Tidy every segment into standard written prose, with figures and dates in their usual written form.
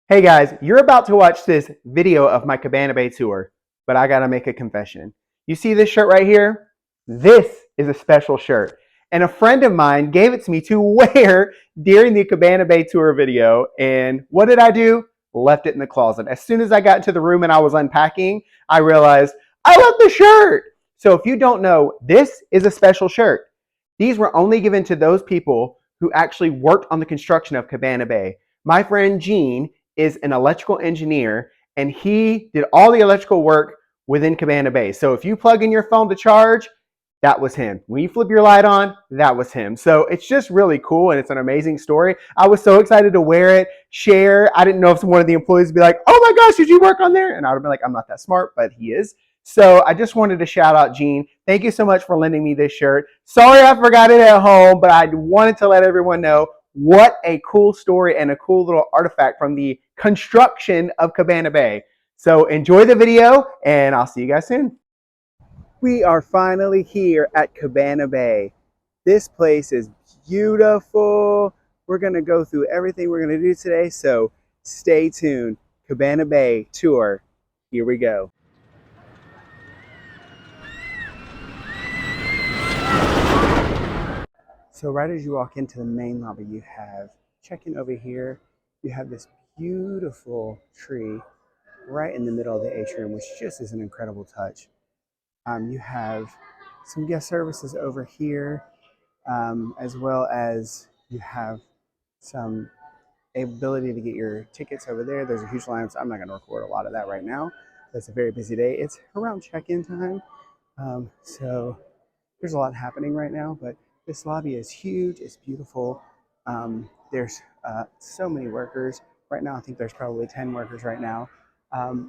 Hey guys, you're about to watch this video of my Cabana Bay tour, but I gotta make a confession. You see this shirt right here? This is a special shirt. And a friend of mine gave it to me to wear during the Cabana Bay tour video. And what did I do? Left it in the closet. As soon as I got into the room and I was unpacking, I realized I left the shirt. So if you don't know, this is a special shirt. These were only given to those people who actually worked on the construction of Cabana Bay. My friend Gene is an electrical engineer, and he did all the electrical work within Cabana Bay. So if you plug in your phone to charge, that was him. When you flip your light on, that was him. So it's just really cool, and it's an amazing story. I was so excited to wear it, share. I didn't know if one of the employees would be like, "Oh my gosh, did you work on there?" And I would be like, "I'm not that smart," but he is. So I just wanted to shout out Gene. Thank you so much for lending me this shirt. Sorry I forgot it at home, but I wanted to let everyone know what a cool story and a cool little artifact from the construction of Cabana Bay. So enjoy the video, and I'll see you guys soon. We are finally here at Cabana Bay. This place is beautiful. We're going to go through everything we're going to do today, so stay tuned. Cabana Bay tour. Here we go. So right as you walk into the main lobby, you have check-in over here. You have this beautiful tree right in the middle of the atrium, which just is an incredible touch. You have some guest services over here, as well as you have some ability to get your tickets over there. There's a huge line, so I'm not going to record a lot of that right now. It's a very busy day. It's around check-in time, so there's a lot happening right now, but this lobby is huge. It's beautiful. There's so many workers. Right now, I think there's probably 10 workers right now.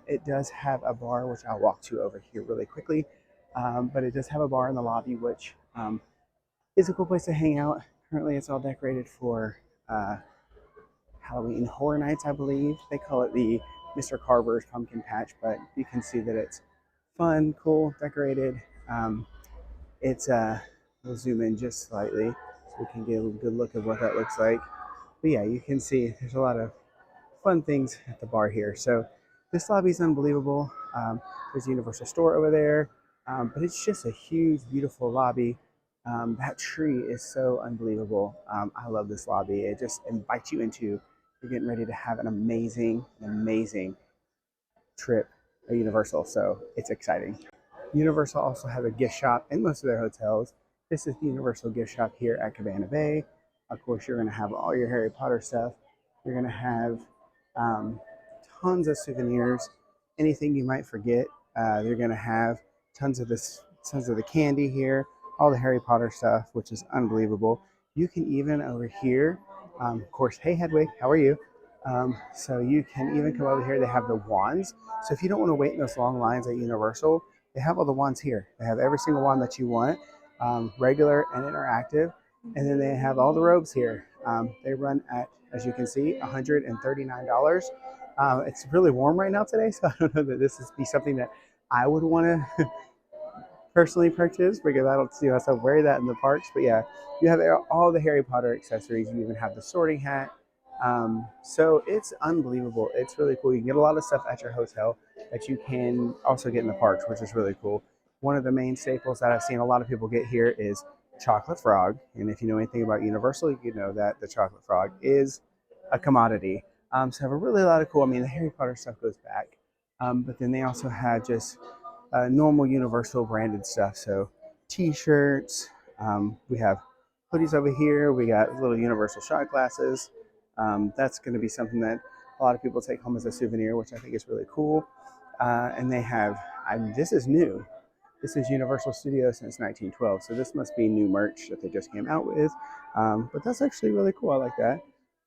It does have a bar, which I'll walk to over here really quickly. But it does have a bar in the lobby, which is a cool place to hang out. Currently, it's all decorated for Halloween Horror Nights, I believe. They call it the Mr. Carver's Pumpkin Patch, but you can see that it's fun, cool, decorated. We'll zoom in just slightly so we can get a good look at what that looks like. But yeah, you can see there's a lot of fun things at the bar here. So this lobby is unbelievable. There's a Universal store over there, but it's just a huge, beautiful lobby. That tree is so unbelievable. I love this lobby. It just invites you into, you're getting ready to have an amazing, amazing trip at Universal. So it's exciting. Universal also have a gift shop in most of their hotels. This is the Universal gift shop here at Cabana Bay. Of course, you're going to have all your Harry Potter stuff. You're going to have tons of souvenirs, anything you might forget. You're going to have tons of the candy here, all the Harry Potter stuff, which is unbelievable. You can even over here, of course, hey Hedwig, how are you? So you can even come over here. They have the wands. So if you don't want to wait in those long lines at Universal, they have all the wands here. They have every single wand that you want, regular and interactive. And then they have all the robes here. They run at, as you can see, $139. It's really warm right now today, so I don't know that this would be something that I would want to personally purchase because I don't see myself wearing that in the parks. But yeah, you have all the Harry Potter accessories. You even have the sorting hat. So it's unbelievable. It's really cool. You can get a lot of stuff at your hotel that you can also get in the parks, which is really cool. One of the main staples that I've seen a lot of people get here is chocolate frog. And if you know anything about Universal, you know that the chocolate frog is a commodity. So I have a really lot of cool, I mean, the Harry Potter stuff goes back. But then they also have just normal Universal branded stuff. So t-shirts, we have hoodies over here. We got little Universal shot glasses. That's going to be something that a lot of people take home as a souvenir, which I think is really cool. And they have, this is new. This is Universal Studios since 1912, so this must be new merch that they just came out with. But that's actually really cool. I like that.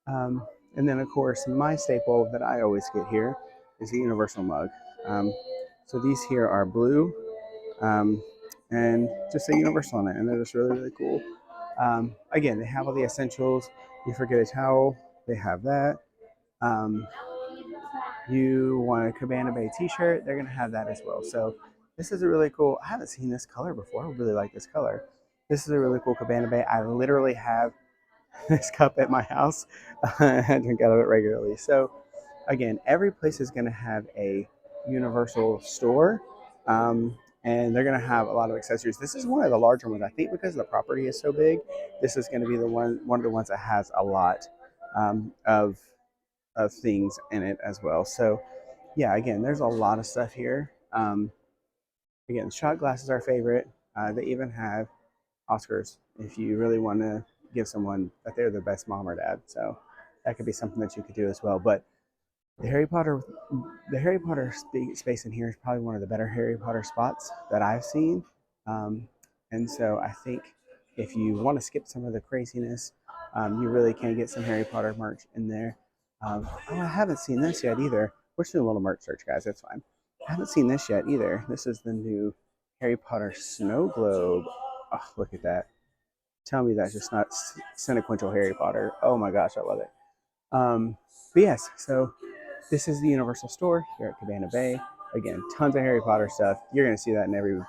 And then, of course, my staple that I always get here is the Universal mug. So these here are blue and just say Universal on it, and they're just really, really cool. Again, they have all the essentials. You forget a towel, they have that. You want a Cabana Bay t-shirt, they're going to have that as well. So this is a really cool, I haven't seen this color before. I really like this color. This is a really cool Cabana Bay. I literally have this cup at my house. I drink out of it regularly. So again, every place is going to have a Universal store, and they're going to have a lot of accessories. This is one of the larger ones, I think, because the property is so big. This is going to be the one of the ones that has a lot um, of of things in it as well. So yeah, again, there's a lot of stuff here. Again, shot glass is our favorite. They even have Oscars if you really want to give someone that they're the best mom or dad. So that could be something that you could do as well. But the Harry Potter, the Harry Potter space in here is probably one of the better Harry Potter spots that I've seen. Um, and so I think if you want to skip some of the craziness, you really can get some Harry Potter merch in there. Oh, I haven't seen this yet either. We're just doing a little merch search, guys. That's fine. I haven't seen this yet either. This is the new Harry Potter snow globe. Oh, look at that. Tell me that's just not sequential Harry Potter. Oh my gosh, I love it. But yes, so this is the Universal Store here at Cabana Bay. Again, tons of Harry Potter stuff. You're going to see that in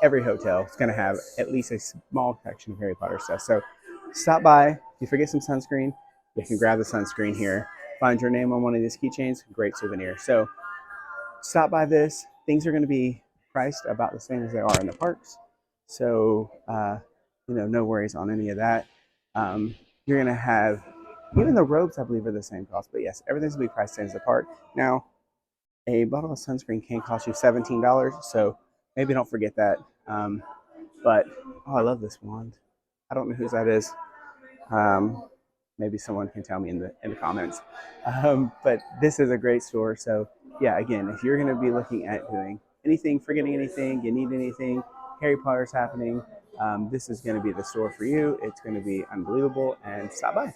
every hotel. It's going to have at least a small section of Harry Potter stuff. So stop by. If you forget some sunscreen, you can grab the sunscreen here. Find your name on one of these keychains. Great souvenir. So stop by this. Things are going to be priced about the same as they are in the parks. So, no worries on any of that. You're going to have, even the robes, I believe, are the same cost. But yes, everything's going to be priced same as the park. Now, a bottle of sunscreen can cost you $17. So maybe don't forget that. But, oh, I love this wand. I don't know whose that is. Um, Maybe someone can tell me in the comments. But this is a great store. So yeah, again, if you're going to be looking at doing anything, forgetting anything, you need anything, Harry Potter's happening, this is going to be the store for you. It's going to be unbelievable, and stop by.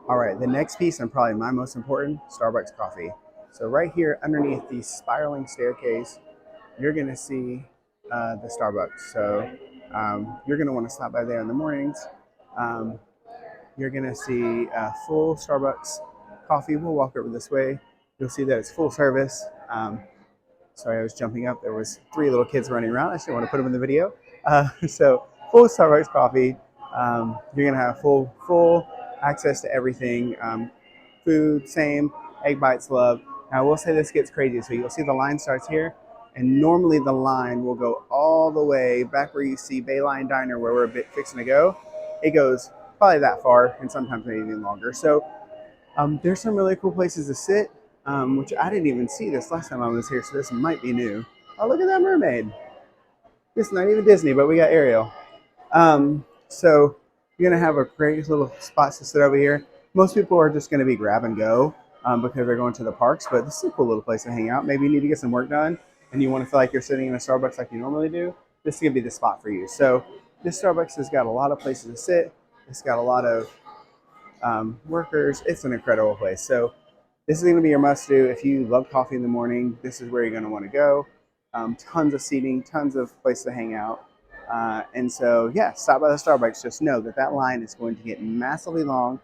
All right, the next piece, and probably my most important, Starbucks coffee. So right here underneath the spiraling staircase, you're going to see the Starbucks. So you're going to want to stop by there in the mornings. Um, you're going to see full Starbucks coffee. We'll walk over this way. You'll see that it's full service. Sorry, I was jumping up. There was 3 little kids running around. I just didn't want to put them in the video. So full Starbucks coffee. You're going to have full access to everything. Food, same. Egg bites, love. Now, I will say this gets crazy. So you'll see the line starts here. And normally the line will go all the way back where you see Bayline Diner, where we're a bit fixing to go. It goes probably that far, and sometimes maybe even longer. So there's some really cool places to sit, which I didn't even see this last time I was here, so this might be new. Oh, look at that mermaid. This is not even Disney, but we got Ariel. So you're going to have a great little spots to sit over here. Most people are just going to be grab and go because they're going to the parks, but this is a cool little place to hang out. Maybe you need to get some work done and you want to feel like you're sitting in a Starbucks like you normally do. This is going to be the spot for you. So this Starbucks has got a lot of places to sit. It's got a lot of workers. It's an incredible place. So this is going to be your must do. If you love coffee in the morning, this is where you're going to want to go. Tons of seating, tons of place to hang out. And so, yeah, stop by the Starbucks. Just know that that line is going to get massively long.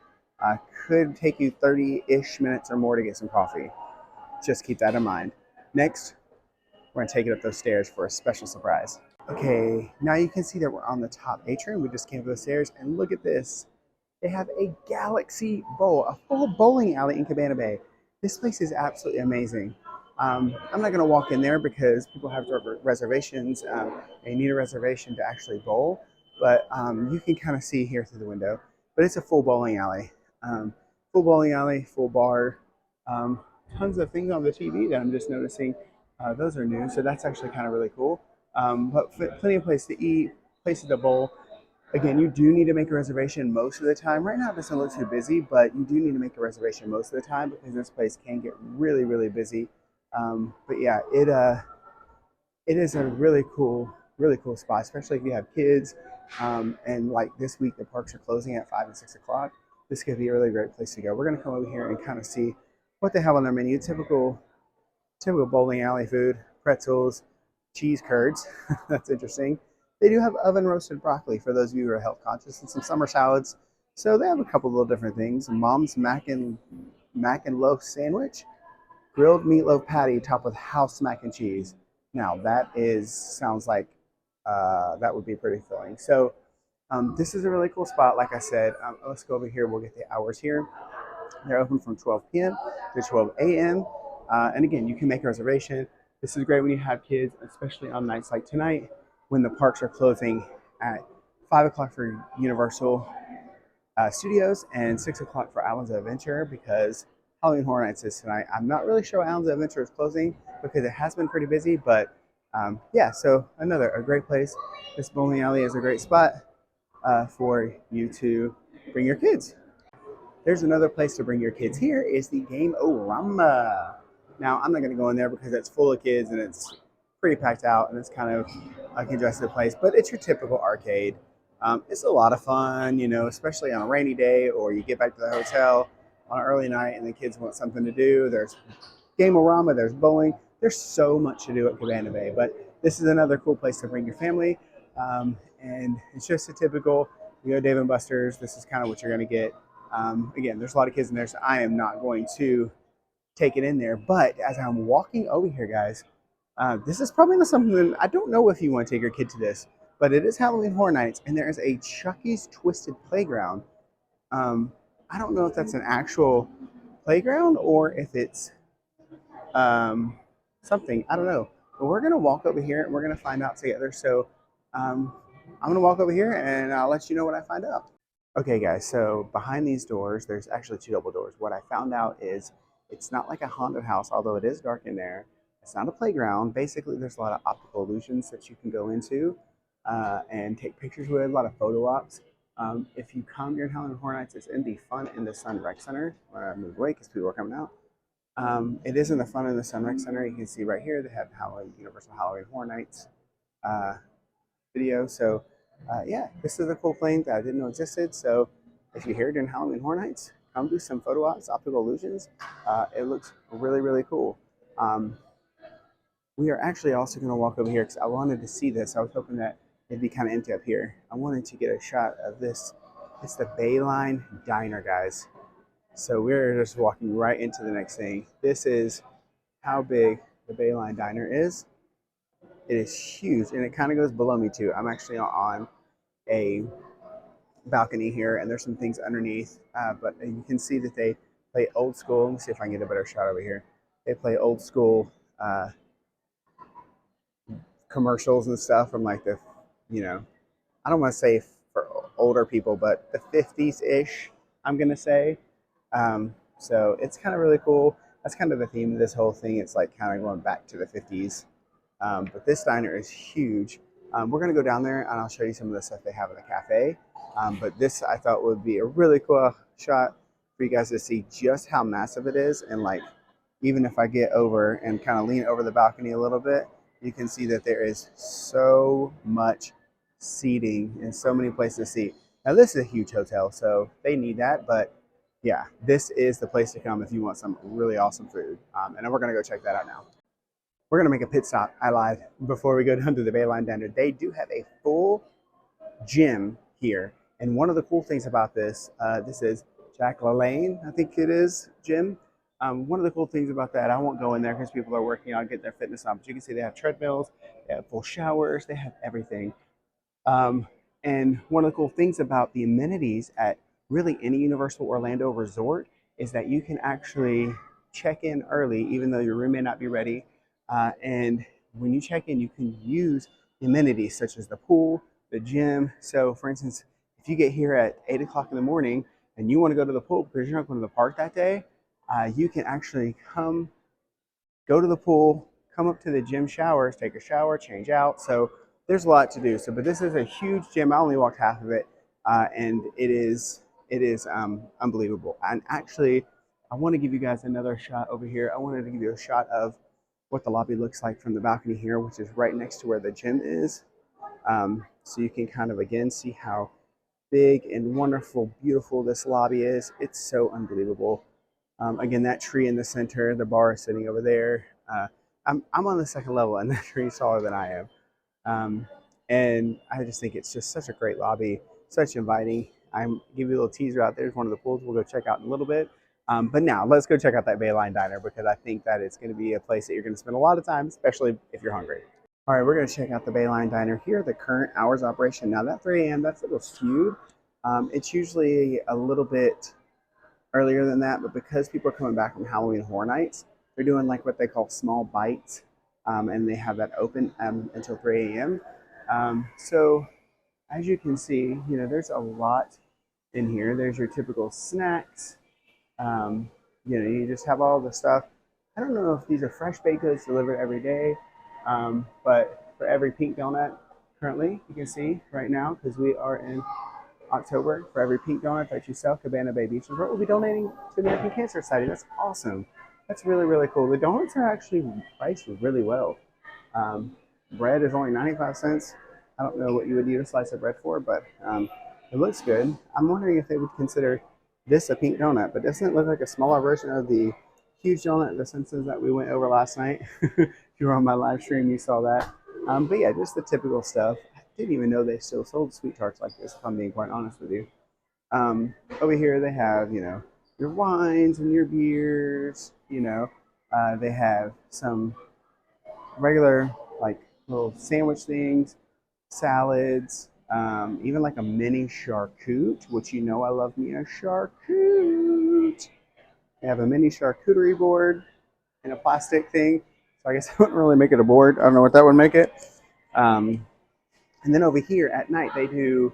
Could take you 30-ish minutes or more to get some coffee. Just keep that in mind. Next, we're going to take it up those stairs for a special surprise. Okay, now you can see that we're on the top atrium. We just came up the stairs, and look at this. They have a Galaxy Bowl, a full bowling alley in Cabana Bay. This place is absolutely amazing. I'm not going to walk in there because people have reservations. They need a reservation to actually bowl, but you can kind of see here through the window. But it's a full bowling alley. Full bowling alley, full bar. Tons of things on the TV that I'm just noticing. Those are new, so that's actually kind of really cool. But plenty of place to eat, places to bowl. Again, you do need to make a reservation most of the time. Right now, it doesn't look too busy, but you do need to make a reservation most of the time because this place can get really, really busy. But yeah, it is a really cool spot, especially if you have kids. And like this week, the parks are closing at 5 and 6 o'clock. This could be a really great place to go. We're gonna come over here and kind of see what they have on their menu. Typical bowling alley food: pretzels, cheese curds. That's interesting. They do have oven roasted broccoli for those of you who are health conscious, and some summer salads. So they have a couple of little different things. Mom's mac and loaf sandwich, grilled meatloaf patty topped with house mac and cheese. Now that is sounds like that would be pretty filling. So this is a really cool spot. Like I said, let's go over here. We'll get the hours here. They're open from 12 p.m. to 12 a.m. And again, you can make a reservation. This is great when you have kids, especially on nights like tonight when the parks are closing at 5 o'clock for Universal Studios and 6 o'clock for Islands of Adventure because Halloween Horror Nights is tonight. I'm not really sure Islands of Adventure is closing because it has been pretty busy, but yeah, so a great place. This bowling alley is a great spot for you to bring your kids. There's another place to bring your kids here is the Game-O-Rama. Now, I'm not going to go in there because it's full of kids and it's pretty packed out and it's kind of a congested place, but it's your typical arcade. It's a lot of fun, you know, especially on a rainy day or you get back to the hotel on an early night and the kids want something to do. There's Game-O-Rama, there's bowling. There's so much to do at Cabana Bay, but this is another cool place to bring your family. And it's just a typical, you go Dave and Buster's. This is kind of what you're going to get. Again, there's a lot of kids in there, so I am not going to take it in there. But as I'm walking over here, guys, this is probably not something, I don't know if you want to take your kid to this, but it is Halloween Horror Nights, and there is a Chucky's Twisted Playground. I don't know if that's an actual playground or if it's something. I don't know. But we're going to walk over here and we're going to find out together. So I'm going to walk over here and I'll let you know what I find out. Okay, guys, so behind these doors, there's actually two double doors. What I found out is it's not like a haunted house, although it is dark in there. It's not a playground. Basically, there's a lot of optical illusions that you can go into and take pictures with, a lot of photo ops. If you come during Halloween Horror Nights, it's in the Fun in the Sun Rec Center. I'm going to move away because people are coming out. It is in the Fun in the Sun Rec Center. You can see right here they have Halloween, Universal Halloween Horror Nights video. So yeah, this is a cool plane that I didn't know existed. So if you're here during Halloween Horror Nights, come do some photo ops, optical illusions. It looks really, really cool. We are actually also going to walk over here because I wanted to see this. I was hoping that it'd be kind of empty up here. I wanted to get a shot of this. It's the Bayline Diner, guys. So we're just walking right into the next thing. This is how big the Bayline Diner is. It is huge, and it kind of goes below me too. I'm actually on a balcony here, and there's some things underneath, but you can see that they play old school. Let me see if I can get a better shot over here. They play old school commercials and stuff from like the, you know, I don't want to say for older people, but the 50s-ish, I'm going to say. So it's kind of really cool. That's kind of the theme of this whole thing. It's like kind of going back to the 50s. But this diner is huge. We're going to go down there and I'll show you some of the stuff they have in the cafe. But this I thought would be a really cool shot for you guys to see just how massive it is. And like, even if I get over and kind of lean over the balcony a little bit, you can see that there is so much seating and so many places to seat. Now this is a huge hotel, so they need that, but yeah, this is the place to come if you want some really awesome food. And then we're gonna go check that out now. We're gonna make a pit stop. I lied before we go down to the Bayline Diner. They do have a full gym here, and one of the cool things about this, this is Jack LaLanne, I think it is, gym. One of the cool things about that, I won't go in there because people are working on getting their fitness on, but you can see they have treadmills, they have full showers, they have everything. And one of the cool things about the amenities at really any Universal Orlando resort is that you can actually check in early, even though your room may not be ready. And when you check in, you can use amenities such as the pool, the gym. So, for instance, if you get here at 8 o'clock in the morning and you want to go to the pool because you're not going to the park that day, you can actually go to the pool, come up to the gym showers, take a shower, change out. So there's a lot to do. So, but this is a huge gym. I only walked half of it, and it is unbelievable. And actually, I want to give you guys another shot over here. I wanted to give you a shot of what the lobby looks like from the balcony here, which is right next to where the gym is. So you can kind of again see how big and wonderful, beautiful this lobby is. It's so unbelievable. Again, that tree in the center, the bar is sitting over there. I'm on the second level, and that tree is taller than I am. And I just think it's just such a great lobby, such inviting. I'm give you a little teaser out there. There's one of the pools we'll go check out in a little bit. But now let's go check out that Bayline Diner because I think that it's going to be a place that you're going to spend a lot of time, especially if you're hungry. All right, we're going to check out the Bayline Diner here, the current hours of operation. Now that 3 a.m., that's a little skewed. It's usually a little bit earlier than that, but because people are coming back from Halloween Horror Nights, they're doing like what they call small bites, and they have that open until 3 a.m. So as you can see, there's a lot in here. There's your typical snacks. Um, you just have all the stuff. I don't know if these are fresh baked goods delivered every day, but for every pink donut currently, you can see right now, because we are in October, for every pink donut that you sell, Cabana Bay Beach Resort will be donating to the American Cancer Society. That's awesome. That's really, really cool. The donuts are actually priced really well. Um, Bread is only 95 cents. I don't know what you would eat a slice of bread for, but it looks good. I'm wondering if they would consider this a pink donut, but doesn't it look like a smaller version of the huge donut, the Simpsons that we went over last night? If you were on my live stream, you saw that. But yeah, just the typical stuff. I didn't even know they still sold sweet tarts like this, if I'm being quite honest with you. Over here they have, your wines and your beers, they have some regular like little sandwich things, salads, even like a mini charcuterie, which I love me a charcuterie. They have a mini charcuterie board in a plastic thing. So I guess I wouldn't really make it a board. I don't know what that would make it. Um, and then over here at night they do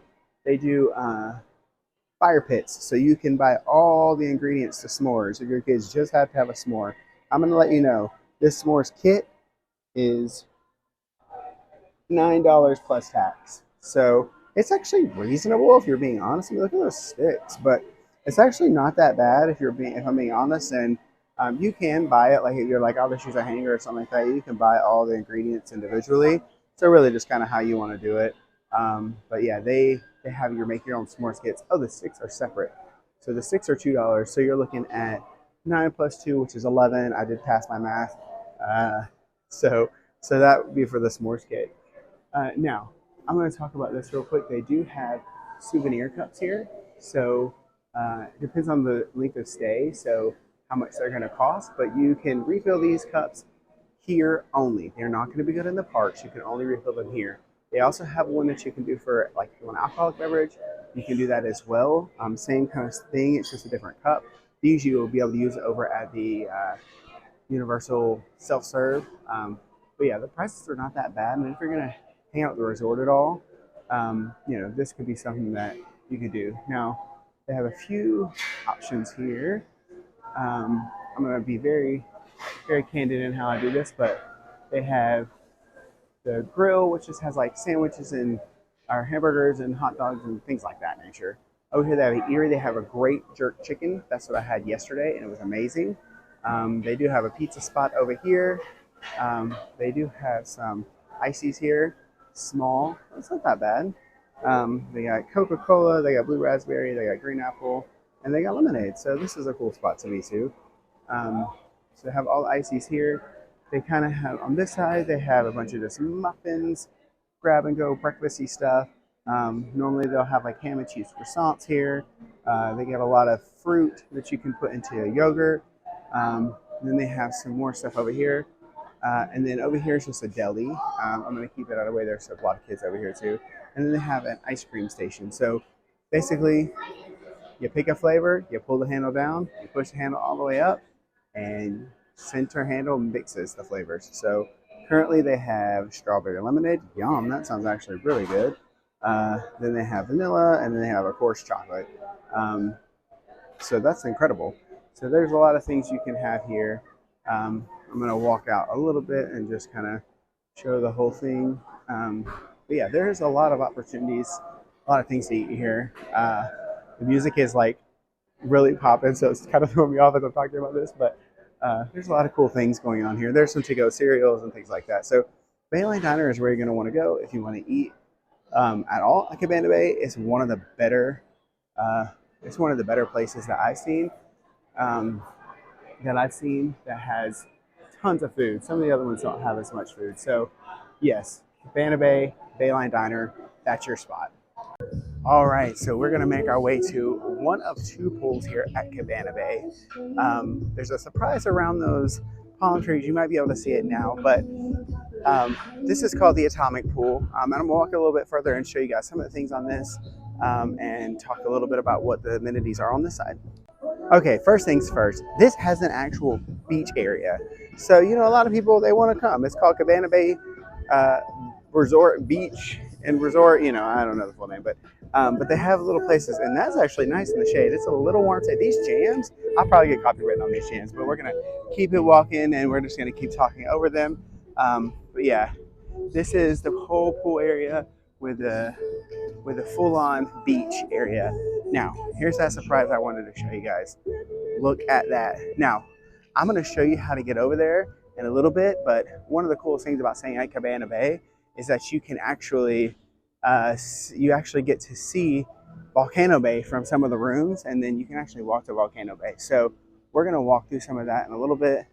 fire pits, so you can buy all the ingredients to s'mores. If your kids just have to have a s'more, I'm gonna let you know this s'mores kit is $9 plus tax. So it's actually reasonable if you're being honest. I mean, look at those sticks, but it's actually not that bad if I'm being honest. And you can buy it like if you're like, I'll just use a hanger or something like that. You can buy all the ingredients individually. So really, just kind of how you want to do it. But yeah, they have your make your own s'mores kits. Oh, the sticks are separate. So the sticks are $2. So you're looking at 9 plus 2, which is 11. I did pass my math. Uh, so so that would be for the s'mores kit. Now, I'm going to talk about this real quick. They do have souvenir cups here. So it depends on the length of stay, so how much they're going to cost. But you can refill these cups here only. They're not going to be good in the parks. You can only refill them here. They also have one that you can do for like if you want an alcoholic beverage. You can do that as well. Same kind of thing. It's just a different cup. These you will be able to use it over at the Universal self-serve. But yeah, the prices are not that bad. And if you're gonna hang out at the resort at all, this could be something that you could do. Now, they have a few options here. I'm gonna be very, very candid in how I do this, but they have the grill, which just has like sandwiches and our hamburgers and hot dogs and things like that nature. Over here they have Erie. They have a great jerk chicken. That's what I had yesterday, and it was amazing. They do have a pizza spot over here. They do have some ices here, small. It's not that bad. They got Coca-Cola, they got blue raspberry, they got green apple, and they got lemonade. So this is a cool spot to be to. So they have all the ices here. They kind of have on this side. They have a bunch of just muffins, grab and go breakfasty stuff. Normally they'll have like ham and cheese croissants here. They get a lot of fruit that you can put into a yogurt. Then they have some more stuff over here. And then over here is just a deli. I'm going to keep it out of the way. There's a lot of kids over here too. And then they have an ice cream station. So basically, you pick a flavor, you pull the handle down, you push the handle all the way up, and center handle mixes the flavors. So currently they have strawberry lemonade. Yum, that sounds actually really good. Then they have vanilla, and then they have, of course, chocolate. Um, so that's incredible. So there's a lot of things you can have here. I'm going to walk out a little bit and just kind of show the whole thing. But yeah, there's a lot of opportunities, a lot of things to eat here. The music is like really popping, so it's kind of throwing me off as I'm talking about this, but there's a lot of cool things going on here. There's some to-go cereals and things like that. So Bayline Diner is where you're going to want to go if you want to eat at all at Cabana Bay. It's one of the better places that I've seen. That has tons of food. Some of the other ones don't have as much food. So yes, Cabana Bay, Bayline Diner, that's your spot. All right, so we're gonna make our way to one of two pools here at Cabana Bay. There's a surprise around those palm trees. You might be able to see it now, but this is called the Atomic Pool. And I'm gonna walk a little bit further and show you guys some of the things on this and talk a little bit about what the amenities are on this side. Okay, first things first. This has an actual beach area. So, you know, a lot of people, they want to come. It's called Cabana Bay uh, Resort Beach and Resort. You know, I don't know the full name, but they have little places, and that's actually nice in the shade. It's a little warm today. These jams, I'll probably get copyrighted on these jams, but we're going to keep it walking, and we're just going to keep talking over them. But yeah, this is the whole pool area with a full-on beach area. Now, here's that surprise I wanted to show you guys. Look at that. Now, I'm going to show you how to get over there in a little bit, but one of the coolest things about staying at Cabana Bay is that you can actually, you actually get to see Volcano Bay from some of the rooms, and then you can actually walk to Volcano Bay. So we're going to walk through some of that in a little bit.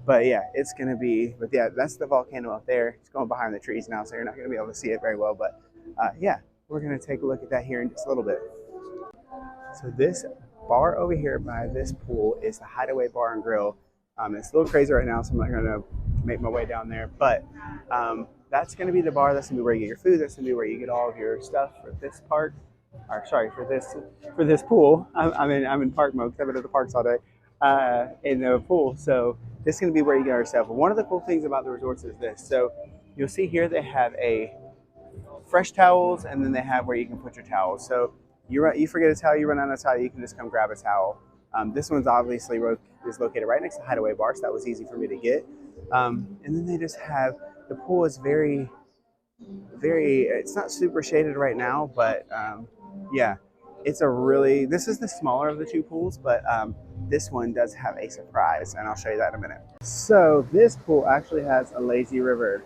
But yeah, it's going to be, but yeah, that's the volcano up there. It's going behind the trees now, so you're not going to be able to see it very well. But yeah, we're going to take a look at that here in just a little bit. So this bar over here by this pool is the Hideaway Bar and Grill. It's a little crazy right now, so I'm not going to make my way down there. But that's going to be the bar. That's going to be where you get your food. That's going to be where you get all of your stuff for this park. Or sorry, for this pool. I'm in park mode because I've been at the parks all day in the pool. So this is going to be where you get our stuff. One of the cool things about the resorts is this. So you'll see here they have a fresh towels, and then they have where you can put your towels. So you forget a towel, you run out of towel, you can just come grab a towel. This one's obviously is located right next to Hideaway Bar, so that was easy for me to get. And then they just have the pool is very. It's not super shaded right now, but yeah, it's a really. This is the smaller of the two pools, but this one does have a surprise, and I'll show you that in a minute. So this pool actually has a lazy river.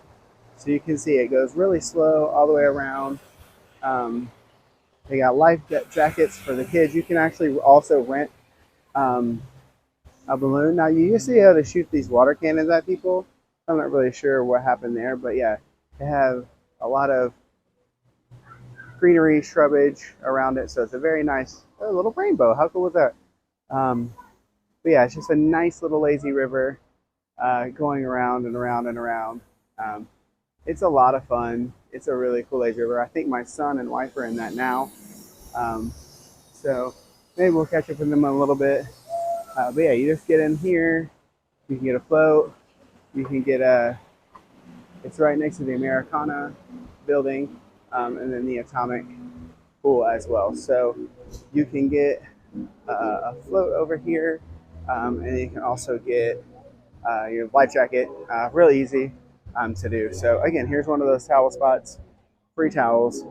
So you can see it goes really slow all the way around. Um, they got life jackets for the kids. You can actually also rent um, a balloon. Now you used to be able to shoot these water cannons at people. I'm not really sure what happened there, but yeah, they have a lot of greenery, shrubbage around it. So it's a very nice little rainbow. How cool was that? Um, but yeah, it's just a nice little lazy river going around and around and around. Um, it's a lot of fun. It's a really cool age river. I think my son and wife are in that now. Um, so maybe we'll catch up with them in a little bit. But yeah, you just get in here. You can get a float. You can get a. It's right next to the Americana building, and then the Atomic pool as well. So you can get a float over here, and you can also get your life jacket. Really easy to do. So again, here's one of those towel spots. Free towels.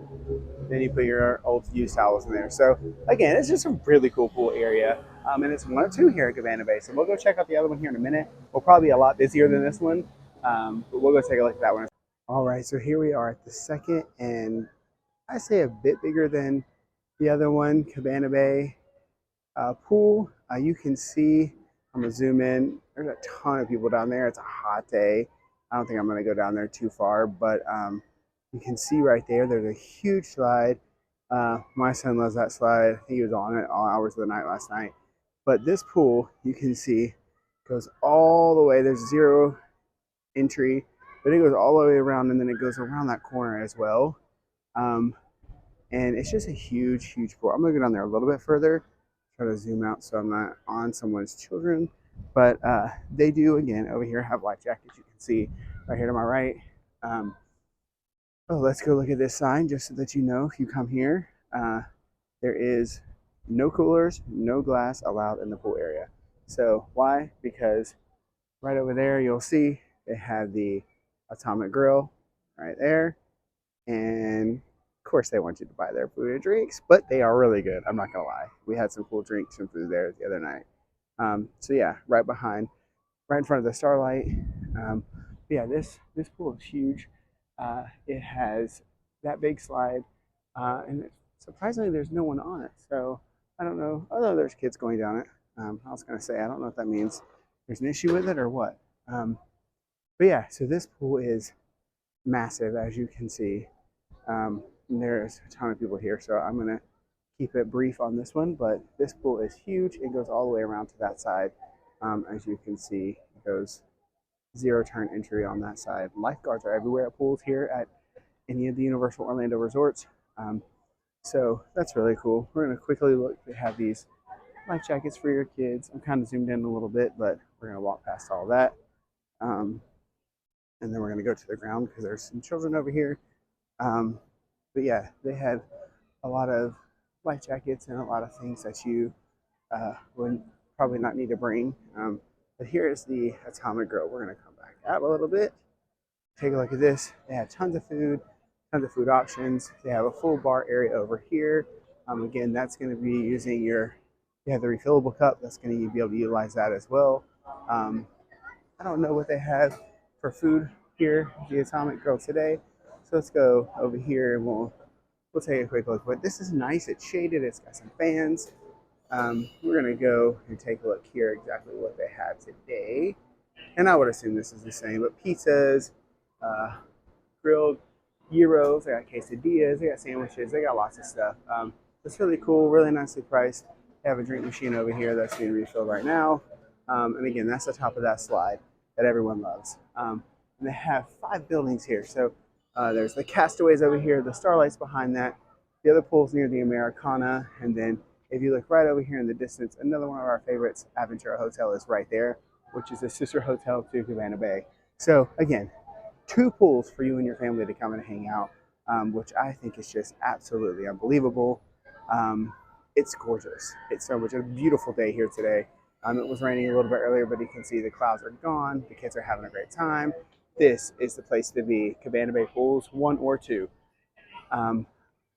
Then you put your old used towels in there. So again, it's just a really cool pool area. And it's one of two here at Cabana Bay. So we'll go check out the other one here in a minute. We'll probably be a lot busier than this one, but we'll go take a look at that one. All right, so here we are at the second, and I say a bit bigger than the other one, Cabana Bay pool. You can see, I'm gonna zoom in. There's a ton of people down there. It's a hot day. I don't think I'm gonna go down there too far, but you can see right there, there's a huge slide. My son loves that slide. He was on it all hours of the night last night. But this pool, you can see, goes all the way. There's zero entry, but it goes all the way around, and then it goes around that corner as well. Um, and it's just a huge, huge pool. I'm gonna go down there a little bit further, try to zoom out so I'm not on someone's children. But they do, again, over here have life jackets. You can see right here to my right. Um, Oh, let's go look at this sign just so that you know if you come here. There is no coolers, no glass allowed in the pool area. So why? Because right over there you'll see they have the Atomic Grill right there. And of course they want you to buy their food and drinks, but they are really good. I'm not gonna lie. We had some cool drinks and food there the other night. So yeah, right behind, right in front of the Starlight. Yeah, this pool is huge. It has that big slide, and surprisingly, there's no one on it. So I don't know. Although there's kids going down it, I was gonna say I don't know if that means there's an issue with it or what. But yeah, so this pool is massive, as you can see. There's a ton of people here, so I'm gonna keep it brief on this one. But this pool is huge. It goes all the way around to that side. As you can see, it goes zero turn entry on that side. Lifeguards are everywhere at pools here at any of the Universal Orlando resorts. So that's really cool. We're going to quickly look. They have these life jackets for your kids. I'm kind of zoomed in a little bit, but we're gonna walk past all that. Um, and then we're gonna go to the ground because there's some children over here. Um, but yeah, they had a lot of life jackets and a lot of things that you would probably not need to bring. But here is the Atomic Grill. We're gonna come back out a little bit. Take a look at this. They have tons of food options. They have a full bar area over here. Again, that's going to be using you have the refillable cup. That's going to be able to utilize that as well. Um, I don't know what they have for food here at the Atomic Grill today. So let's go over here and we'll take a quick look. But this is nice. It's shaded. It's got some fans. We're going to go and take a look here exactly what they have today. And I would assume this is the same, but pizzas, grilled gyros, they got quesadillas, they got sandwiches, they got lots of stuff. It's really cool, really nicely priced. They have a drink machine over here that's being refilled right now. And again, that's the top of that slide that everyone loves. And they have 5 buildings here. So there's the Castaways over here, the Starlight's behind that. The other pool's near the Americana. And then if you look right over here in the distance, another one of our favorites, Aventura Hotel, is right there, which is a sister hotel to Cabana Bay. So again, 2 pools for you and your family to come and hang out, which I think is just absolutely unbelievable. It's gorgeous. It's so much a beautiful day here today. It was raining a little bit earlier, but you can see the clouds are gone. The kids are having a great time. This is the place to be. Cabana Bay pools, 1 or 2.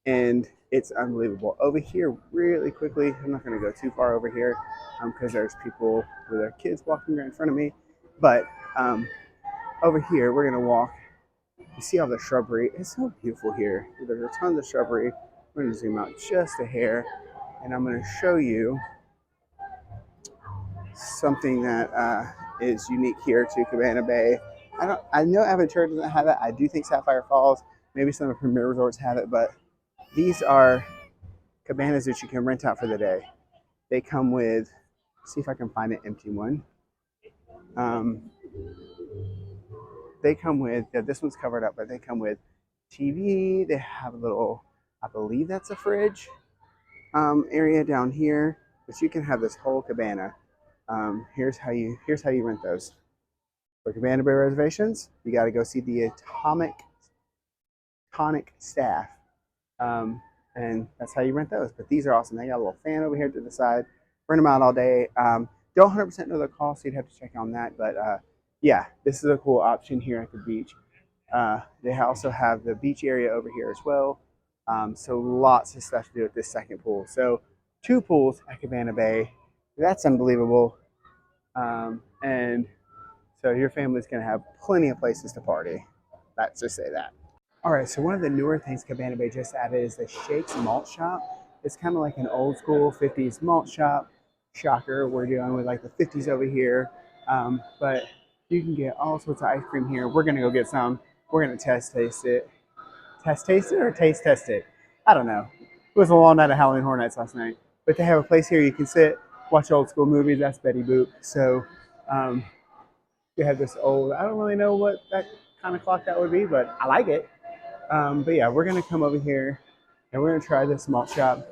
And it's unbelievable. Over here, really quickly, I'm not going to go too far over here because there's people with their kids walking right in front of me. But over here, we're going to walk. You see all the shrubbery. It's so beautiful here. There's a ton of shrubbery. We're going to zoom out just a hair, and I'm going to show you something that is unique here to Cabana Bay. I know Aventura doesn't have it. I do think Sapphire Falls, maybe some of the premier resorts have it, but these are cabanas that you can rent out for the day. They come with, see if I can find an empty one. They come with, yeah, this one's covered up, but they come with TV. They have a little, I believe that's a fridge area down here, but you can have this whole cabana. Here's how you rent those. For Cabana Bay reservations, you got to go see the Tonic staff, and that's how you rent those. But these are awesome. They got a little fan over here to the side. Rent them out all day. Don't 100% know the cost, so you'd have to check on that. But yeah, this is a cool option here at the beach. They also have the beach area over here as well. So lots of stuff to do at this second pool. So 2 pools at Cabana Bay. That's unbelievable. And so your family's going to have plenty of places to party. Let's just say that. All right, so one of the newer things Cabana Bay just added is the Shakes Malt Shop. It's kind of like an old school 50s malt shop. Shocker, we're dealing with like the 50s over here. But you can get all sorts of ice cream here. We're going to go get some. We're going to taste it. Taste it or taste test it? I don't know. It was a long night of Halloween Horror Nights last night. But they have a place here you can sit, watch old school movies. That's Betty Boop. So they have this old, I don't really know what that kind of clock that would be, but I like it. But yeah, we're going to come over here and we're going to try this malt shop.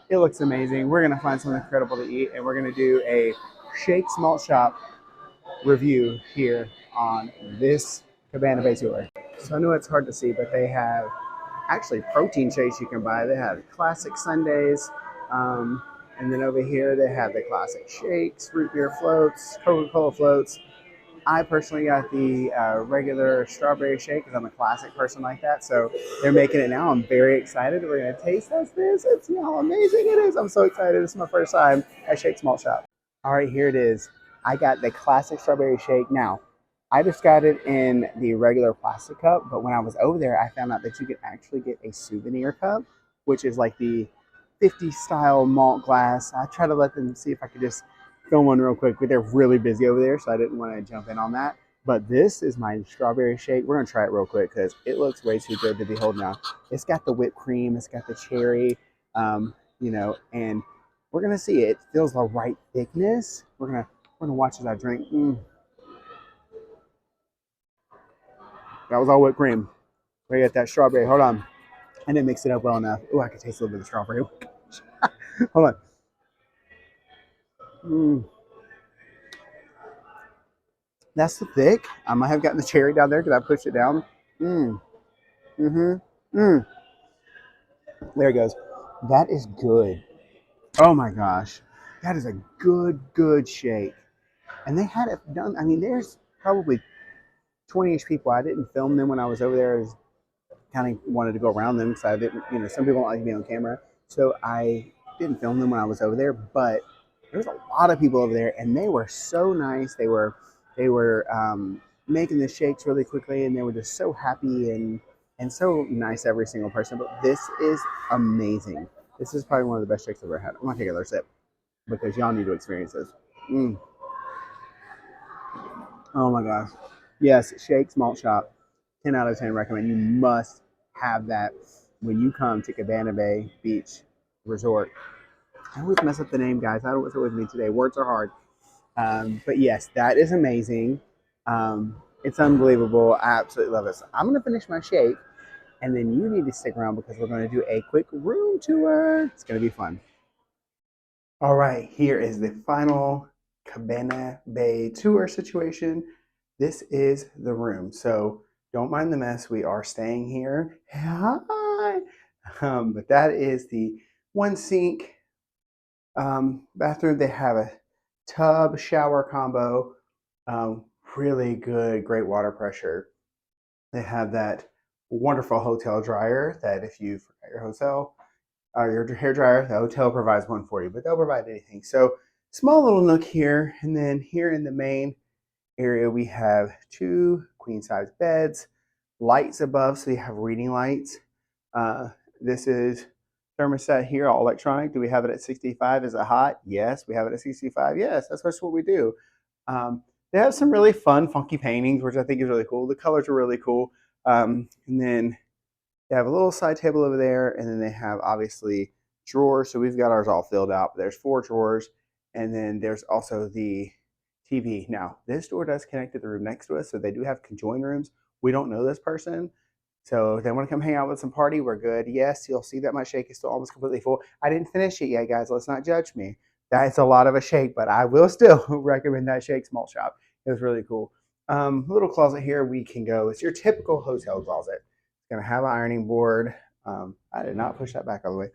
It looks amazing. We're going to find something incredible to eat, and we're going to do a Shakes Malt Shop review here on this Cabana Bay tour. So I know it's hard to see, but they have actually protein shakes you can buy. They have classic sundaes, and then over here they have the classic shakes, root beer floats, Coca-Cola floats. I personally got the regular strawberry shake because I'm a classic person like that. So they're making it now. I'm very excited. We're going to taste test this and see how amazing it is. I'm so excited. This is my first time at Shake Malt Shop. All right, here it is. I got the classic strawberry shake. Now, I just got it in the regular plastic cup, but when I was over there, I found out that you could actually get a souvenir cup, which is like the 50s style malt glass. I tried to let them see if I could just film one real quick, but they're really busy over there, so I didn't want to jump in on that. But this is my strawberry shake. We're gonna try it real quick because it looks way too good to be holding out. It's got the whipped cream, it's got the cherry, and we're gonna see it feels the right thickness. We're gonna watch as I drink. That was all whipped cream. We got that strawberry. Hold on, I didn't mix it up well enough. Oh, I can taste a little bit of strawberry. Hold on. Mm, that's the thick. I might have gotten the cherry down there because I pushed it down. Mm, mm-hmm. Mm. There it goes. That is good. Oh my gosh. That is a good shake. And they had it done. I mean, there's probably 20-ish people. I didn't film them when I was over there. I kind of wanted to go around them because I didn't, some people don't like to be on camera. So I didn't film them when I was over there, but there was a lot of people over there and they were so nice. They were making the shakes really quickly and they were just so happy and so nice, every single person. But this is amazing. This is probably one of the best shakes I've ever had. I'm gonna take another sip because y'all need to experience this. Mm. Oh my gosh. Yes, Shakes Malt Shop. 10 out of 10 recommend. You must have that when you come to Cabana Bay Beach Resort. I always mess up the name, guys. I don't know what's with me today. Words are hard. But yes, that is amazing. It's unbelievable. I absolutely love it. So I'm going to finish my shake, and then you need to stick around because we're going to do a quick room tour. It's going to be fun. All right, here is the final Cabana Bay tour situation. This is the room. So don't mind the mess. We are staying here. Hi. But that is the one sink bathroom. They have a tub shower combo. Really good, great water pressure. They have that wonderful hotel dryer that if you forgot your hotel, your hair dryer, the hotel provides one for you, but they'll provide anything. So small little nook here, and then here in the main area we have two queen size beds, lights above, so you have reading lights. Uh, this is thermostat here, all electronic. Do we have it at 65? Is it hot? Yes, we have it at 65. Yes, that's what we do. They have some really fun, funky paintings, which I think is really cool. The colors are really cool. And then they have a little side table over there, and then they have obviously drawers. So we've got ours all filled out. There's 4 drawers, and then there's also the TV. Now, this door does connect to the room next to us, so they do have conjoined rooms. We don't know this person, so if they want to come hang out with some party, we're good. Yes, you'll see that my shake is still almost completely full. I didn't finish it yet, guys. Let's not judge me. That's a lot of a shake, but I will still recommend that Shake Small Shop. It was really cool. Little closet here we can go. It's your typical hotel closet. It's going to have an ironing board. I did not push that back all the way.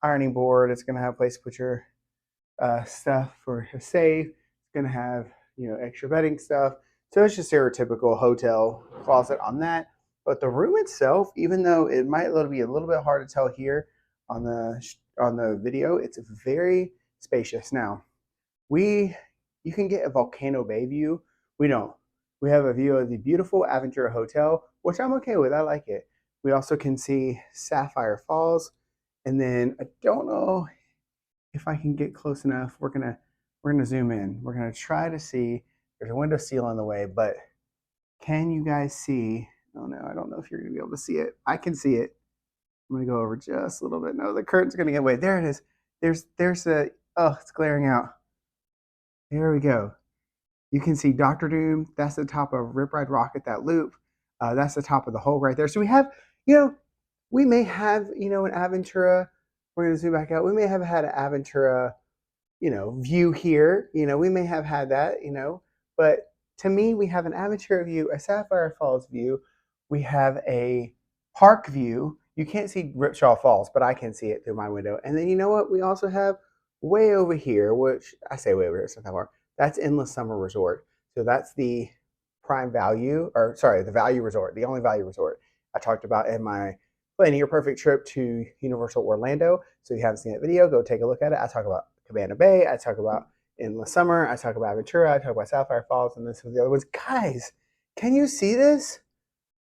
Ironing board. It's going to have a place to put your stuff for a safe. It's going to have extra bedding stuff. So it's just stereotypical hotel closet on that. But the room itself, even though it might be a little bit hard to tell here on the video, it's very spacious. Now you can get a Volcano Bay view. We don't. We have a view of the beautiful Aventura Hotel, which I'm okay with. I like it. We also can see Sapphire Falls, and then I don't know if I can get close enough. We're gonna zoom in. We're gonna try to see. There's a window seal on the way, but can you guys see? Oh no, I don't know if you're gonna be able to see it. I can see it. I'm gonna go over just a little bit. No, the curtain's gonna get away. There it is. There's a oh, it's glaring out. There we go. You can see Doctor Doom. That's the top of Rip Ride Rocket, that loop. That's the top of the hole right there. So we have, we may have, an Aventura. We're going to zoom back out. We may have had an Aventura, view here. We may have had that, but to me, we have an Aventura view, a Sapphire Falls view. We have a park view. You can't see Ripshaw Falls, but I can see it through my window. And then you know what? We also have way over here, which I say way over here, it's not that far. That's Endless Summer Resort. So that's the prime value, or sorry, the value resort, the only value resort I talked about in my planning your perfect trip to Universal Orlando. So if you haven't seen that video, go take a look at it. I talk about Cabana Bay, I talk about Endless Summer, I talk about Ventura, I talk about Sapphire Falls, and this was the other ones. Guys, can you see this?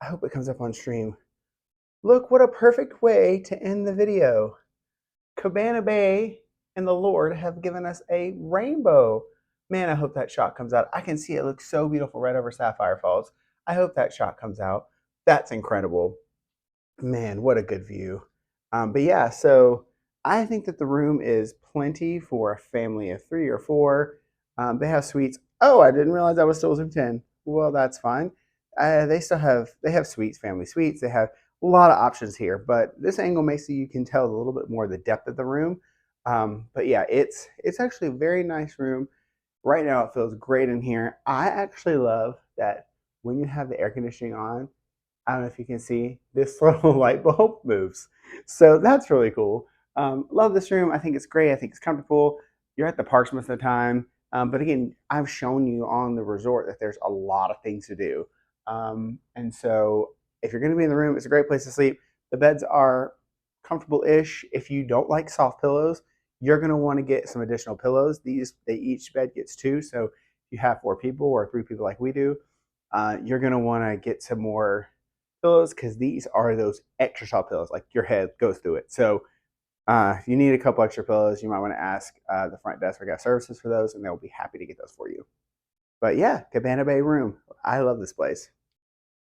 I hope it comes up on stream. Look, what a perfect way to end the video. Cabana Bay and the Lord have given us a rainbow. Man, I hope that shot comes out. I can see it looks so beautiful right over Sapphire Falls. I hope that shot comes out. That's incredible. Man, what a good view. But yeah, so I think that the room is plenty for a family of 3 or 4. They have suites. Oh, I didn't realize I was still Zoom 10. Well, that's fine. They have suites, family suites. They have a lot of options here, but this angle makes so you can tell a little bit more of the depth of the room. But yeah, it's actually a very nice room. Right now, it feels great in here. I actually love that when you have the air conditioning on, I don't know if you can see this little light bulb moves. So that's really cool. Love this room. I think it's great. I think it's comfortable. You're at the parks most of the time. But again, I've shown you on the resort that there's a lot of things to do. And so if you're going to be in the room, it's a great place to sleep. The beds are comfortable ish. If you don't like soft pillows, you're going to want to get some additional pillows. Each bed gets two. So if you have four people or three people like we do, you're going to want to get some more pillows because these are those extra soft pillows, like your head goes through it. So if you need a couple extra pillows, you might want to ask the front desk for guest services for those, and they'll be happy to get those for you. But yeah, Cabana Bay room. I love this place.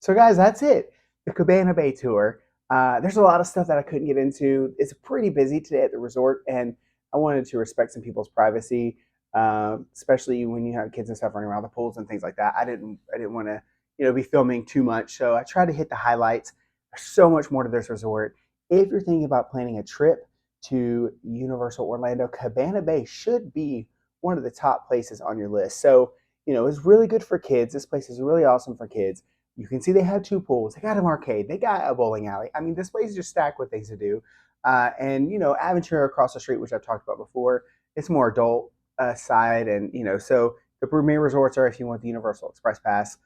So, guys, that's it. The Cabana Bay tour. There's a lot of stuff that I couldn't get into. It's pretty busy today at the resort, and I wanted to respect some people's privacy, especially when you have kids and stuff running around the pools and things like that. I didn't want to, be filming too much, so I tried to hit the highlights. There's so much more to this resort. If you're thinking about planning a trip to Universal Orlando, Cabana Bay should be one of the top places on your list. So, it's really good for kids. This place is really awesome for kids. You can see they have two pools. They got an arcade. They got a bowling alley. I mean, this place is just stacked with things to do. And Aventura across the street, which I've talked about before, it's more adult side, and so the premier resorts are if you want the Universal Express Pass.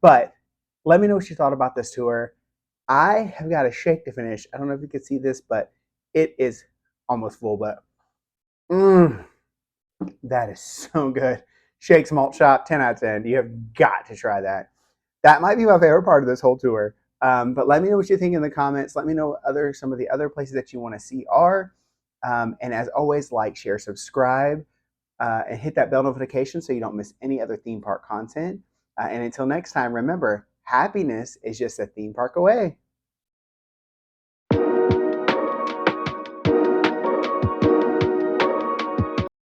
But let me know what you thought about this tour. I have got a shake to finish. I don't know if you can see this, but it is almost full. But mm, that is so good. Shake's Malt Shop, 10 out of 10. You have got to try that. That might be my favorite part of this whole tour. But let me know what you think in the comments. Let me know what some of the other places that you want to see are. And as always, like, share, subscribe, and hit that bell notification so you don't miss any other theme park content. And until next time, remember, happiness is just a theme park away.